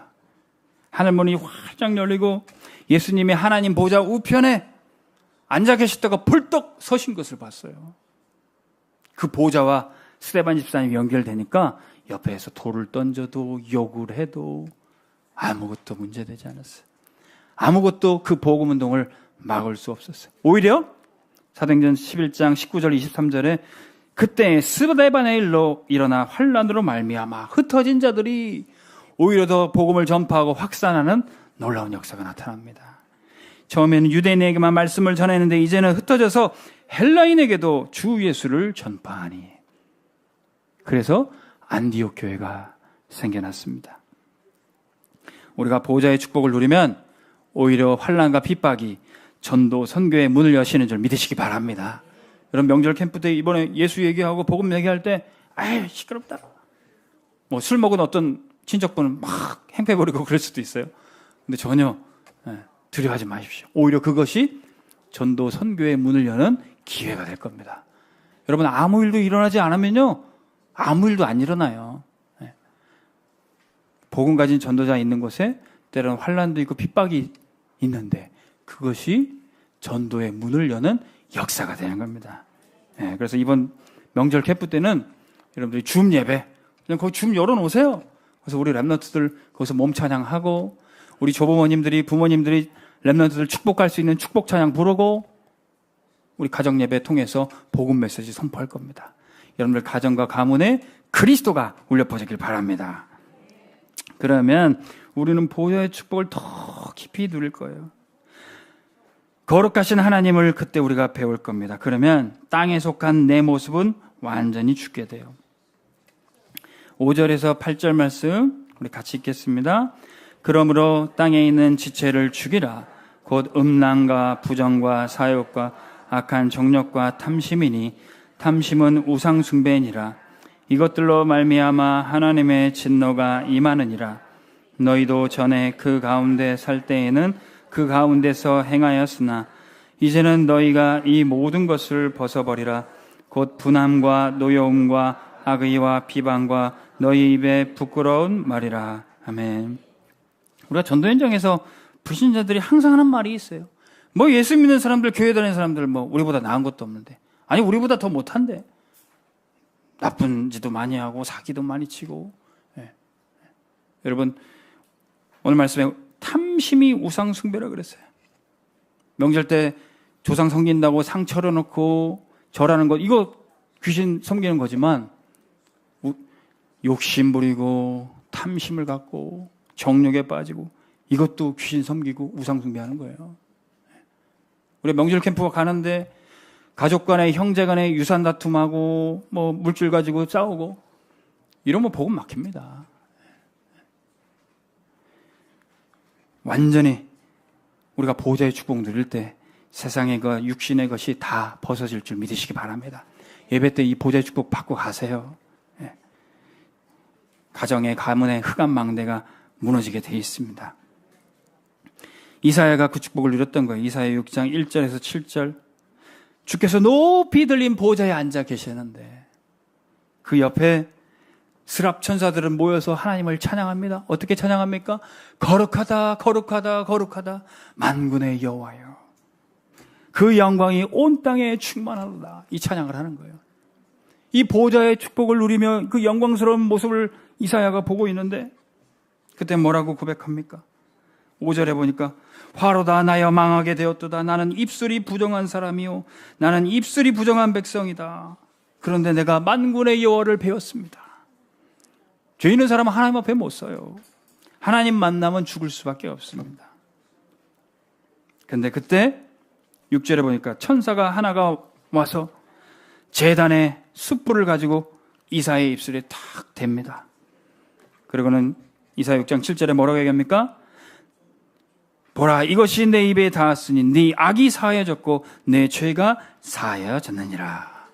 하늘문이 활짝 열리고 예수님이 하나님 보좌 우편에 앉아 계셨다가 벌떡 서신 것을 봤어요. 그 보좌와 스데반 집사님이 연결되니까 옆에서 돌을 던져도 욕을 해도 아무것도 문제되지 않았어요. 아무것도 그 복음운동을 막을 수 없었어요. 오히려 사도행전 11장 19절 23절에 그때 스데반의 일로 일어나 환란으로 말미암아 흩어진 자들이 오히려 더 복음을 전파하고 확산하는 놀라운 역사가 나타납니다. 처음에는 유대인에게만 말씀을 전했는데 이제는 흩어져서 헬라인에게도 주 예수를 전파하니 그래서 안디옥 교회가 생겨났습니다. 우리가 보좌의 축복을 누리면 오히려 환난과 핍박이 전도 선교의 문을 여시는 줄 믿으시기 바랍니다. 여러분 명절 캠프 때 이번에 예수 얘기하고 복음 얘기할 때 아유 시끄럽다. 뭐 술 먹은 어떤 친척분은 막 행패 부리고 그럴 수도 있어요. 근데 전혀 두려워하지 마십시오. 오히려 그것이 전도 선교의 문을 여는 기회가 될 겁니다. 여러분 아무 일도 일어나지 않으면요 아무 일도 안 일어나요. 복음 가진 전도자 있는 곳에 때로는 환난도 있고 핍박이 있는데 그것이 전도의 문을 여는 역사가 되는 겁니다. 그래서 이번 명절 캠프 때는 여러분들이 줌 예배 그냥 거기 줌 열어놓으세요. 그래서 우리 랩런트들 거기서 몸 찬양하고 우리 조부모님들이 부모님들이 랩런트들 축복할 수 있는 축복 찬양 부르고 우리 가정 예배 통해서 복음 메시지 선포할 겁니다. 여러분들 가정과 가문에 그리스도가 울려 퍼지길 바랍니다. 그러면 우리는 보혈의 축복을 더 깊이 누릴 거예요. 거룩하신 하나님을 그때 우리가 배울 겁니다. 그러면 땅에 속한 내 모습은 완전히 죽게 돼요. 5절에서 8절 말씀 우리 같이 읽겠습니다. 그러므로 땅에 있는 지체를 죽이라. 곧 음란과 부정과 사욕과 악한 정욕과 탐심이니 탐심은 우상 숭배니라. 이것들로 말미암아 하나님의 진노가 임하느니라. 너희도 전에 그 가운데 살 때에는 그 가운데서 행하였으나 이제는 너희가 이 모든 것을 벗어버리라. 곧 분함과 노여움과 악의와 비방과 너희 입에 부끄러운 말이라. 아멘. 우리가 전도 현장에서 불신자들이 항상 하는 말이 있어요. 뭐 예수 믿는 사람들, 교회 다니는 사람들 뭐 우리보다 나은 것도 없는데, 아니 우리보다 더 못한데, 나쁜 짓도 많이 하고 사기도 많이 치고. 여러분 오늘 말씀에 탐심이 우상 숭배라 그랬어요. 명절 때 조상 섬긴다고 상 차려놓고 절하는 것, 이거 귀신 섬기는 거지만 욕심 부리고 탐심을 갖고 정욕에 빠지고 이것도 귀신 섬기고 우상 숭배하는 거예요. 우리 명절 캠프 가는데 가족 간에 형제 간에 유산 다툼하고 뭐 물질 가지고 싸우고 이러면 복음 막힙니다. 완전히 우리가 보좌의 축복 누릴 때 세상의 것, 육신의 것이 다 벗어질 줄 믿으시기 바랍니다. 예배 때 이 보좌의 축복 받고 가세요. 가정의 가문의 흑암 망대가 무너지게 돼 있습니다. 이사야가 그 축복을 누렸던 거예요. 이사야 6장 1절에서 7절. 주께서 높이 들린 보좌에 앉아 계시는데 그 옆에 스랍 천사들은 모여서 하나님을 찬양합니다. 어떻게 찬양합니까? 거룩하다, 거룩하다, 거룩하다, 만군의 여호와여. 그 영광이 온 땅에 충만하도다. 이 찬양을 하는 거예요. 이 보좌의 축복을 누리며 그 영광스러운 모습을 이사야가 보고 있는데 그때 뭐라고 고백합니까? 5절에 보니까 화로다 나여 망하게 되었도다. 나는 입술이 부정한 사람이요 나는 입술이 부정한 백성이다. 그런데 내가 만군의 여호와를 배웠습니다. 죄 있는 사람은 하나님 앞에 못 서요. 하나님 만나면 죽을 수밖에 없습니다. 그런데 그때 6절에 보니까 천사가 하나가 와서 제단에 숯불을 가지고 이사야의 입술에 탁 댑니다. 그리고는 이사야 6장 7절에 뭐라고 얘기합니까? 보라, 이것이 내 입에 닿았으니 네 악이 사하여졌고 내 죄가 사하여졌느니라.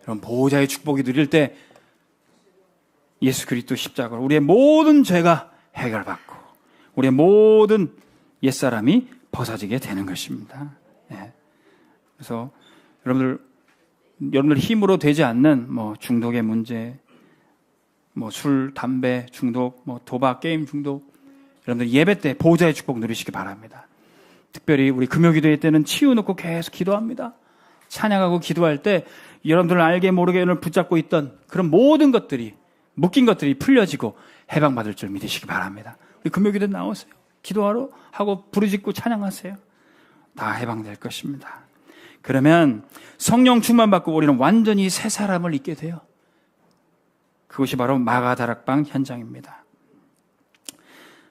여러분, 보호자의 축복이 누릴 때 예수 그리스도 십자가로 우리의 모든 죄가 해결받고 우리의 모든 옛사람이 벗어지게 되는 것입니다. 예. 그래서 여러분들 힘으로 되지 않는 중독의 문제, 술, 담배 중독, 도박, 게임 중독, 여러분들 예배 때 보호자의 축복 누리시기 바랍니다. 특별히 우리 금요기도회 때는 치유놓고 계속 기도합니다. 찬양하고 기도할 때 여러분들은 알게 모르게 오늘 붙잡고 있던 그런 모든 것들이, 묶인 것들이 풀려지고 해방받을 줄 믿으시기 바랍니다. 우리 금요기도회 나오세요. 기도하러 하고 부르짖고 찬양하세요. 다 해방될 것입니다. 그러면 성령 충만받고 우리는 완전히 새 사람을 잊게 돼요. 그것이 바로 마가다락방 현장입니다.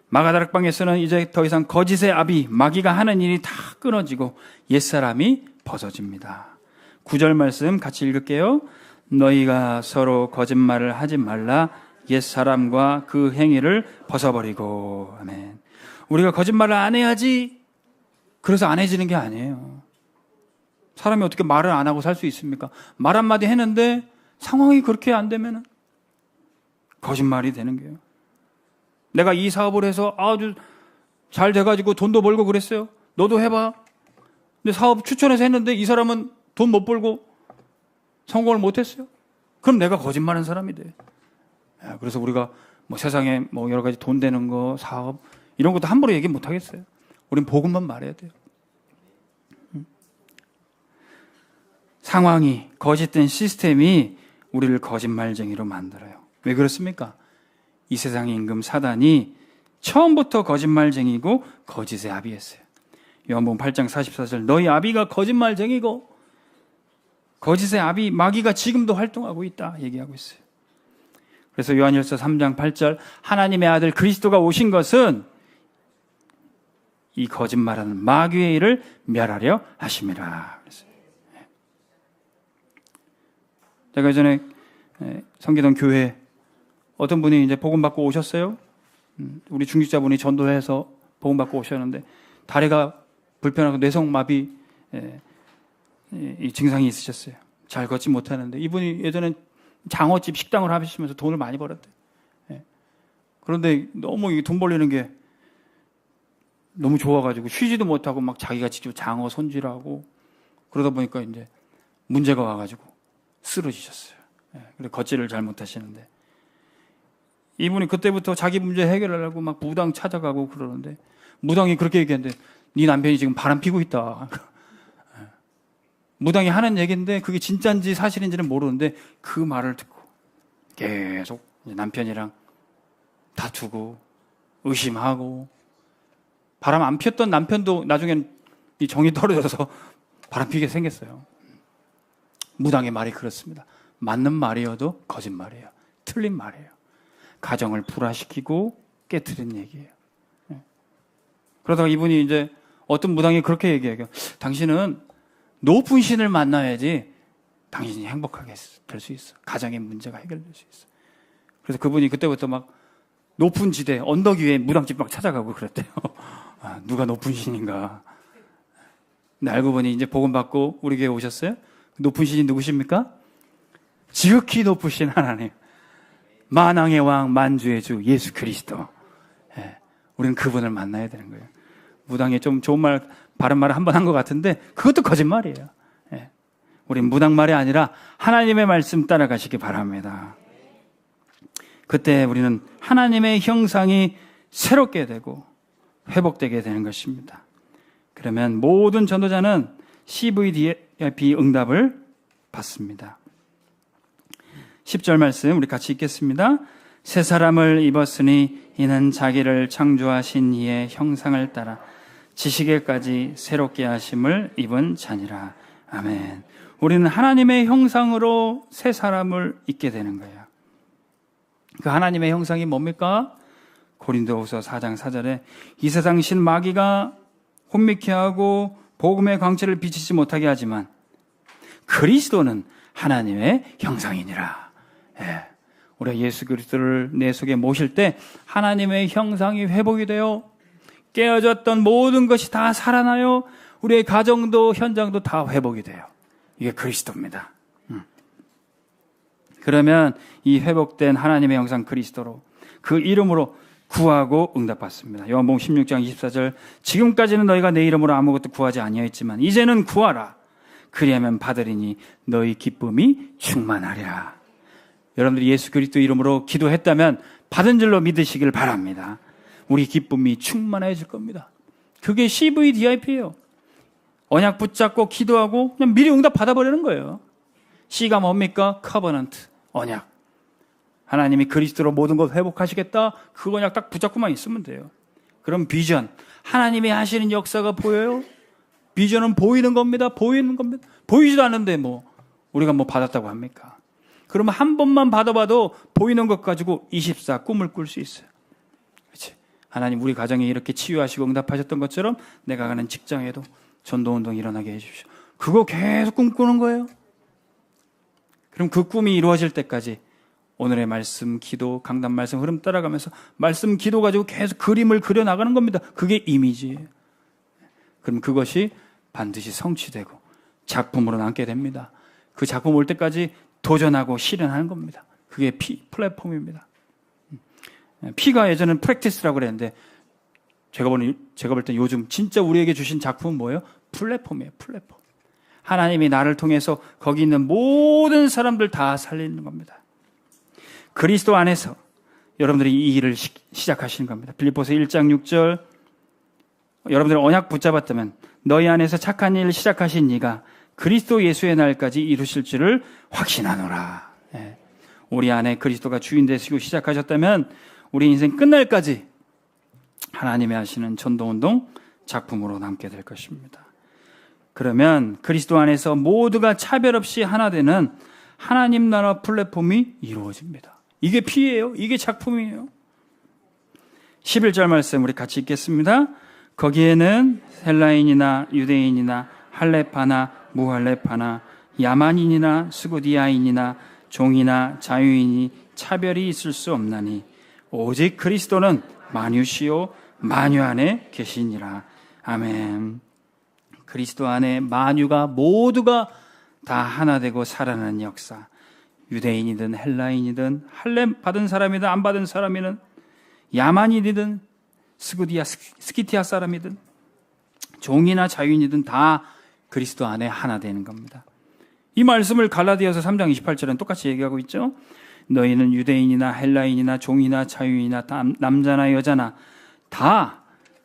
마가다락방에서는 이제 더 이상 거짓의 아비, 마귀가 하는 일이 다 끊어지고 옛사람이 벗어집니다. 9절 말씀 같이 읽을게요. 너희가 서로 거짓말을 하지 말라. 옛사람과 그 행위를 벗어버리고. 아멘. 우리가 거짓말을 안 해야지 그래서 안 해지는 게 아니에요. 사람이 어떻게 말을 안 하고 살 수 있습니까? 말 한마디 했는데 상황이 그렇게 안 되면 거짓말이 되는 거예요. 내가 이 사업을 해서 아주 잘 돼가지고 돈도 벌고 그랬어요. 너도 해봐. 근데 사업 추천해서 했는데 이 사람은 돈 못 벌고 성공을 못 했어요. 그럼 내가 거짓말하는 사람이 돼. 그래서 우리가 세상에 여러 가지 돈 되는 거, 사업 이런 것도 함부로 얘기 못 하겠어요. 우린 복음만 말해야 돼요. 상황이, 거짓된 시스템이 우리를 거짓말쟁이로 만들어요. 왜 그렇습니까? 이 세상의 임금 사단이 처음부터 거짓말쟁이고 거짓의 아비였어요. 요한복음 8장 44절 너희 아비가 거짓말쟁이고 거짓의 아비 마귀가 지금도 활동하고 있다 얘기하고 있어요. 그래서 요한일서 3장 8절 하나님의 아들 그리스도가 오신 것은 이 거짓말하는 마귀의 일을 멸하려 하심이라. 제가 예전에 섬기던 교회 어떤 분이 이제 복음 받고 오셨어요. 우리 중직자분이 전도해서 복음 받고 오셨는데 다리가 불편하고 뇌성마비 이 증상이 있으셨어요. 잘 걷지 못하는데 이분이 예전에 장어집 식당을 하시면서 돈을 많이 벌었대요. 그런데 너무 돈 벌리는 게 너무 좋아가지고 쉬지도 못하고 막 자기가 직접 장어 손질하고 그러다 보니까 이제 문제가 와가지고 쓰러지셨어요. 그래서 걷지를 잘 못하시는데 이분이 그때부터 자기 문제 해결하려고 막 무당 찾아가고 그러는데 무당이 그렇게 얘기했는데 네 남편이 지금 바람 피고 있다. 무당이 하는 얘기인데 그게 진짜인지 사실인지는 모르는데 그 말을 듣고 계속 남편이랑 다투고 의심하고 바람 안 피웠던 남편도 나중엔 이 정이 떨어져서 바람 피게 생겼어요. 무당의 말이 그렇습니다. 맞는 말이어도 거짓말이에요. 틀린 말이에요. 가정을 불화시키고 깨트린 얘기예요. 그러다가 이분이 이제 어떤 무당이 그렇게 얘기해요. 당신은 높은 신을 만나야지 당신이 행복하게 될 수 있어. 가정의 문제가 해결될 수 있어. 그래서 그분이 그때부터 막 높은 지대, 언덕 위에 무당집 막 찾아가고 그랬대요. 아, 누가 높은 신인가. 근데 알고 보니 이제 복음 받고 우리 교회 오셨어요. 높은 신이 누구십니까? 지극히 높으신 하나님. 만왕의 왕, 만주의 주, 예수 그리스도. 우리는 그분을 만나야 되는 거예요. 무당이 좀 좋은 말, 바른 말을 한 번 한 것 같은데 그것도 거짓말이에요. 우린 무당 말이 아니라 하나님의 말씀 따라가시기 바랍니다. 그때 우리는 하나님의 형상이 새롭게 되고 회복되게 되는 것입니다. 그러면 모든 전도자는 CVDP 응답을 받습니다. 10절 말씀 우리 같이 읽겠습니다. 새 사람을 입었으니 이는 자기를 창조하신 이의 형상을 따라 지식에까지 새롭게 하심을 입은 자니라. 아멘. 우리는 하나님의 형상으로 새 사람을 입게 되는 거예요. 그 하나님의 형상이 뭡니까? 고린도후서 4장 4절에 이 세상 신 마귀가 혼미케 하고 복음의 광채를 비치지 못하게 하지만 그리스도는 하나님의 형상이니라. 예. 우리가 예수 그리스도를 내 속에 모실 때 하나님의 형상이 회복이 되어 깨어졌던 모든 것이 다 살아나요. 우리의 가정도 현장도 다 회복이 돼요. 이게 그리스도입니다. 그러면 이 회복된 하나님의 형상 그리스도로 그 이름으로 구하고 응답받습니다. 요한복음 16장 24절 지금까지는 너희가 내 이름으로 아무것도 구하지 아니하였지만 이제는 구하라. 그리하면 받으리니 너희 기쁨이 충만하리라. 여러분들이 예수 그리스도 이름으로 기도했다면 받은 줄로 믿으시길 바랍니다. 우리 기쁨이 충만해질 겁니다. 그게 CVDIP예요. 언약 붙잡고 기도하고 그냥 미리 응답 받아버리는 거예요. C가 뭡니까? 커버넌트, 언약. 하나님이 그리스도로 모든 것 회복하시겠다. 그 언약 딱 붙잡고만 있으면 돼요. 그럼 비전, 하나님이 하시는 역사가 보여요? 비전은 보이는 겁니다. 보이는 겁니다. 보이지도 않는데 우리가 받았다고 합니까? 그러면 한 번만 받아봐도 보이는 것 가지고 24 꿈을 꿀 수 있어요. 그렇지? 하나님 우리 가정에 이렇게 치유하시고 응답하셨던 것처럼 내가 가는 직장에도 전도운동이 일어나게 해주십시오. 그거 계속 꿈꾸는 거예요. 그럼 그 꿈이 이루어질 때까지 오늘의 말씀, 기도, 강단 말씀 흐름 따라가면서 말씀, 기도 가지고 계속 그림을 그려나가는 겁니다. 그게 이미지예요. 그럼 그것이 반드시 성취되고 작품으로 남게 됩니다. 그 작품 올 때까지 도전하고 실현하는 겁니다. 그게 플랫폼입니다. P가 예전에는 프랙티스라고 그랬는데 제가 볼 때 요즘 진짜 우리에게 주신 작품은 뭐예요? 플랫폼이에요. 플랫폼. 하나님이 나를 통해서 거기 있는 모든 사람들 다 살리는 겁니다. 그리스도 안에서 여러분들이 이 일을 시작하시는 겁니다. 빌립보서 1장 6절 여러분들 언약 붙잡았다면 너희 안에서 착한 일을 시작하신 이가 그리스도 예수의 날까지 이루실 줄을 확신하노라. 예. 우리 안에 그리스도가 주인 되시고 시작하셨다면 우리 인생 끝날까지 하나님이 하시는 전도운동 작품으로 남게 될 것입니다. 그러면 그리스도 안에서 모두가 차별 없이 하나 되는 하나님 나라 플랫폼이 이루어집니다. 이게 P예요. 이게 작품이에요. 11절 말씀 우리 같이 읽겠습니다. 거기에는 헬라인이나 유대인이나 할레파나 무할레파나 야만인이나 스구디아인이나 종이나 자유인이 차별이 있을 수 없나니 오직 그리스도는 만유시요 만유 안에 계시니라. 아멘. 그리스도 안에 만유가 모두가 다 하나 되고 살아나는 역사. 유대인이든 헬라인이든 할례 받은 사람이든 안 받은 사람이든 야만인이든 스키티아 사람이든 종이나 자유인이든 다 그리스도 안에 하나 되는 겁니다. 이 말씀을 갈라디아서 3장 28절은 똑같이 얘기하고 있죠. 너희는 유대인이나 헬라인이나 종이나 자유인이나 남자나 여자나 다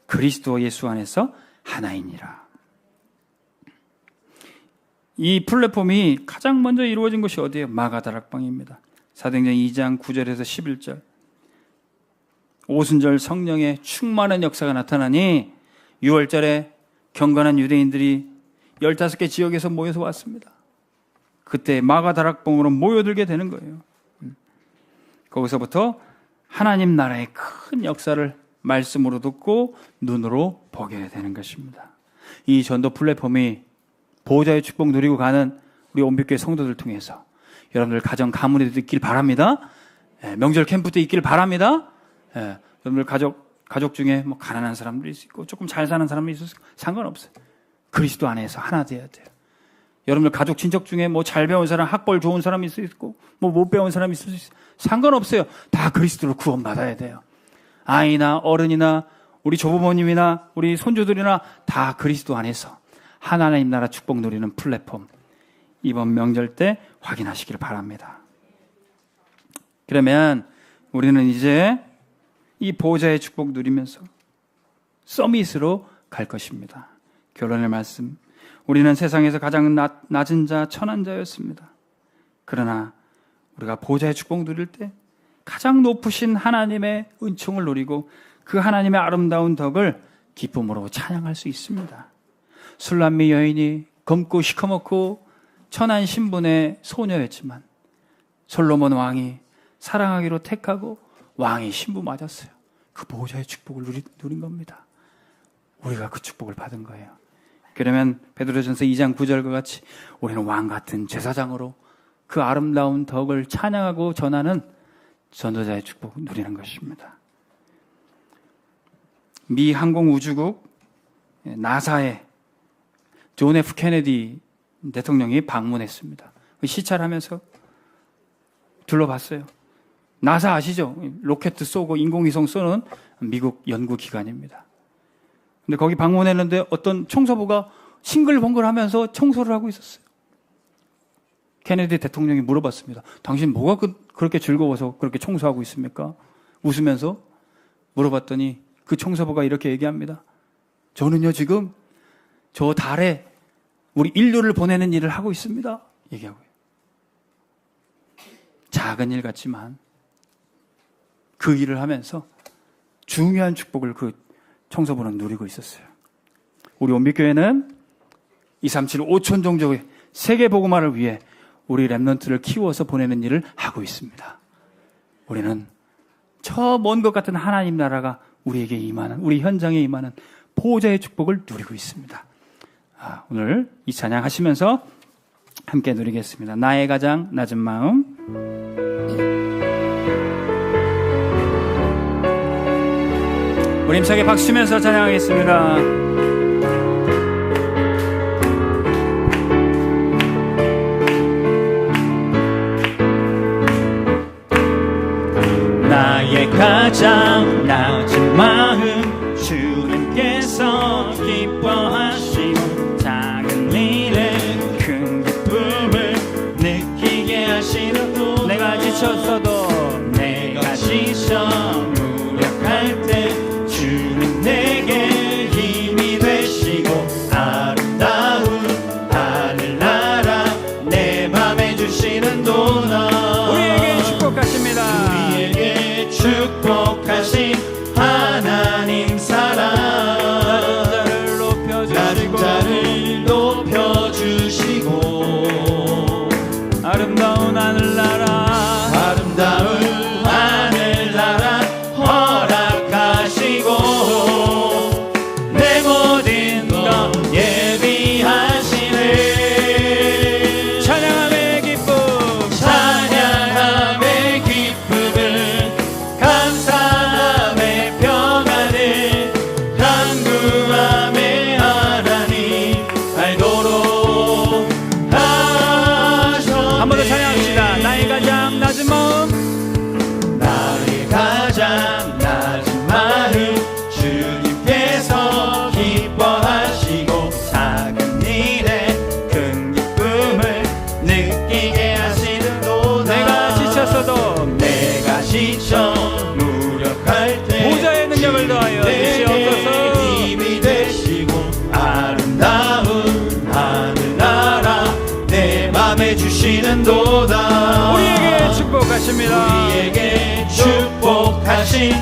그리스도 예수 안에서 하나이니라. 이 플랫폼이 가장 먼저 이루어진 것이 어디예요? 마가다락방입니다. 사도행전 2장 9절에서 11절. 오순절 성령의 충만한 역사가 나타나니 6월절에 경건한 유대인들이 15개 지역에서 모여서 왔습니다. 그때 마가다락방으로 모여들게 되는 거예요. 거기서부터 하나님 나라의 큰 역사를 말씀으로 듣고 눈으로 보게 되는 것입니다. 이 전도 플랫폼이 보호자의 축복 누리고 가는 우리 온빛교회 성도들 통해서 여러분들 가정 가문에도 있길 바랍니다. 명절 캠프 때 있길 바랍니다. 여러분들 가족 중에 가난한 사람들이 있고 조금 잘 사는 사람이 있어서 상관없어요. 그리스도 안에서 하나 돼야 돼요. 여러분들 가족 친척 중에 잘 배운 사람, 학벌 좋은 사람이 있을 수 있고 못 배운 사람이 있을 수 있어요. 상관없어요. 다 그리스도로 구원받아야 돼요. 아이나 어른이나 우리 조부모님이나 우리 손주들이나 다 그리스도 안에서 하나님 나라 축복 누리는 플랫폼 이번 명절 때 확인하시길 바랍니다. 그러면 우리는 이제 이 보호자의 축복 누리면서 서밋으로 갈 것입니다. 결론의 말씀. 우리는 세상에서 가장 낮은 자, 천한 자였습니다. 그러나 우리가 보호자의 축복 누릴 때 가장 높으신 하나님의 은총을 누리고 그 하나님의 아름다운 덕을 기쁨으로 찬양할 수 있습니다. 술람미 여인이 검고 시커멓고 천한 신분의 소녀였지만 솔로몬 왕이 사랑하기로 택하고 왕이 신부 맞았어요. 그 보호자의 축복을 누린 겁니다. 우리가 그 축복을 받은 거예요. 그러면 베드로전서 2장 9절과 같이 우리는 왕 같은 제사장으로 그 아름다운 덕을 찬양하고 전하는 전도자의 축복을 누리는 것입니다. 미 항공우주국 나사에 존 F 케네디 대통령이 방문했습니다. 시찰을 하면서 둘러봤어요. 나사 아시죠? 로켓 쏘고 인공위성 쏘는 미국 연구기관입니다. 근데 거기 방문했는데 어떤 청소부가 싱글벙글하면서 청소를 하고 있었어요. 케네디 대통령이 물어봤습니다. 당신 뭐가 그렇게 즐거워서 그렇게 청소하고 있습니까? 웃으면서 물어봤더니 그 청소부가 이렇게 얘기합니다. 저는요 지금 저 달에 우리 인류를 보내는 일을 하고 있습니다. 얘기하고요. 작은 일 같지만 그 일을 하면서 중요한 축복을 그 청소부는 누리고 있었어요. 우리 온빛교회는 237 5천 종족의 세계 복음화를 위해 우리 렘넌트를 키워서 보내는 일을 하고 있습니다. 우리는 저 먼 것 같은 하나님 나라가 우리에게 임하는, 우리 현장에 임하는 보호자의 축복을 누리고 있습니다. 오늘 이 찬양 하시면서 함께 누리겠습니다. 나의 가장 낮은 마음. 우리 힘차게 박수치면서 찬양하겠습니다. 나의 가장 낮은 마음 주님께서 기뻐하시고 작은 일에 큰 기쁨을 느끼게 하시는 또 내가 지쳤어도 내가 지쳐 무력할 때 주님 내게 힘이 되시고 아름다운 하늘나라 내 맘에 주시는 도나 우리에게 축복하십니다. 우리에게 축복하신 하나님 사랑 낮은 자를 높여주시고 아름다운 하늘나라 허락하시고 내 모든 것 예비하시네. 찬양함의 기쁨을 감사함의 평안을 간구함의 하나님 알도록 하셨네. 한 번 더 찬양합시다. 나의 가장 낮은 마음 가장 낮은 마음 주님께서 기뻐하시고 작은 일에 큰 기쁨을 느끼게 하시는 도다. 내가 지쳐 무력할 때 보좌의 능력을 더하여 주시옵소서. 힘이 되시고 아름다운 하늘나라 내 맘에 주시는 도다. 우리에게 축복하십니다. 우리에게 축복하신